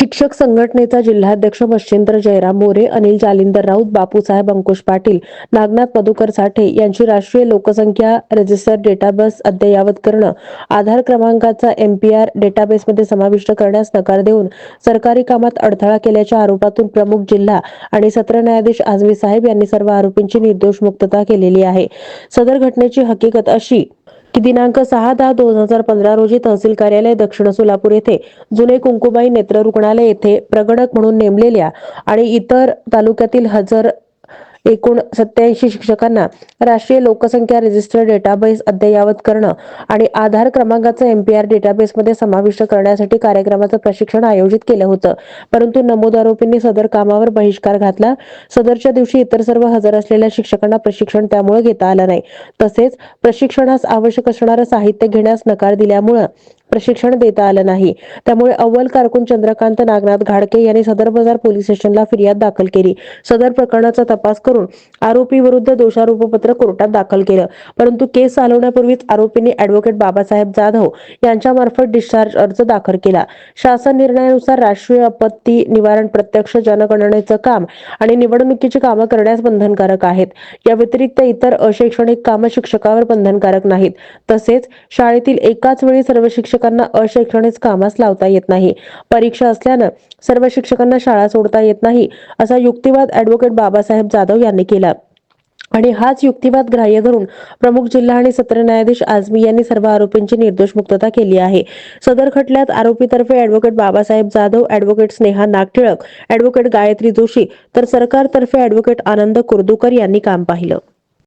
शिक्षक संघटनेचा जिल्हाध्यक्ष मच्छिंद्र जयराम मोरे, अनिल जालिंदर राऊत, बापूसाहेब अंकुश पाटील, नागनाथ मधुकर साठे यांची राष्ट्रीय लोकसंख्या रजिस्टर डेटाबेस अद्ययावत करणं, आधार क्रमांकाचा MPR डेटाबेसमध्ये समाविष्ट करण्यास नकार देऊन सरकारी कामात अडथळा केल्याच्या आरोपातून प्रमुख जिल्हा आणि सत्र न्यायाधीश आझमी साहेब यांनी सर्व आरोपींची निर्दोष मुक्तता केलेली आहे. सदर घटनेची हकीकत अशी की दिनांक 6/10/2015 रोजी तहसील कार्यालय दक्षिण सोलापूर येथे जुने कुंकुबाई नेत्र रुग्णालय येथे प्रगणक म्हणून नेमलेल्या आणि इतर तालुक्यातील हजर एकूण 87 शिक्षकांना राष्ट्रीय लोकसंख्या रजिस्टर डेटाबेस अद्ययावत करणं आणि आधार क्रमांकाचा MPR डेटाबेसमध्ये समाविष्ट करण्यासाठी कार्यक्रमाचं प्रशिक्षण आयोजित केलं होतं. परंतु नमूद आरोपींनी सदर कामावर बहिष्कार घातला. सदरच्या दिवशी इतर सर्व हजर असलेल्या शिक्षकांना प्रशिक्षण त्यामुळे घेता आलं नाही. तसेच प्रशिक्षणास आवश्यक असणारं साहित्य घेण्यास नकार दिल्यामुळे प्रशिक्षण देता आलं नाही. त्यामुळे अव्वल कारकून चंद्रकांत नागनाथ घाडके यांनी सदर बाजार पोलीस स्टेशनला फिर्याद दाखल केली. सदर प्रकरणाचा तपास करून आरोपी विरुद्ध दोषारोपपत्र कोर्टात दाखल केलं. परंतु केस चालवण्यापूर्वीच आरोपींनी ॲडव्होकेट बाबासाहेब जाधव यांच्यामार्फत डिस्चार्ज अर्ज दाखल केला. शासन निर्णयानुसार राष्ट्रीय आपत्ती निवारण प्रत्यक्ष जनगणनेचं काम आणि निवडणुकीची कामं करण्यास बंधनकारक आहेत. या व्यतिरिक्त इतर अशैक्षणिक कामं शिक्षकावर बंधनकारक नाहीत. तसेच शाळेतील एकाच वेळी सर्व शिक्षकांना अशैक्षणिक कामास लावता येत नाही. परीक्षा असल्यानं सर्व शिक्षकांना शाळा सोडता येत नाही, असा युक्तिवाद ॲडव्होकेट बाबासाहेब जाधव यांनी केला आणि हाच युक्तिवाद ग्राह्य धरून प्रमुख जिल्हा आणि सत्र न्यायाधीश आझमी यांनी सर्व आरोपींची निर्दोष मुक्तता केली आहे. सदर खटल्यात आरोपीतर्फे advocate Babasaheb Jadhav, advocate Sneha Nagtilak, advocate Gayatri Joshi तर सरकारतर्फे ॲडव्होकेट आनंद कुर्दुकर यांनी काम पाहिलं.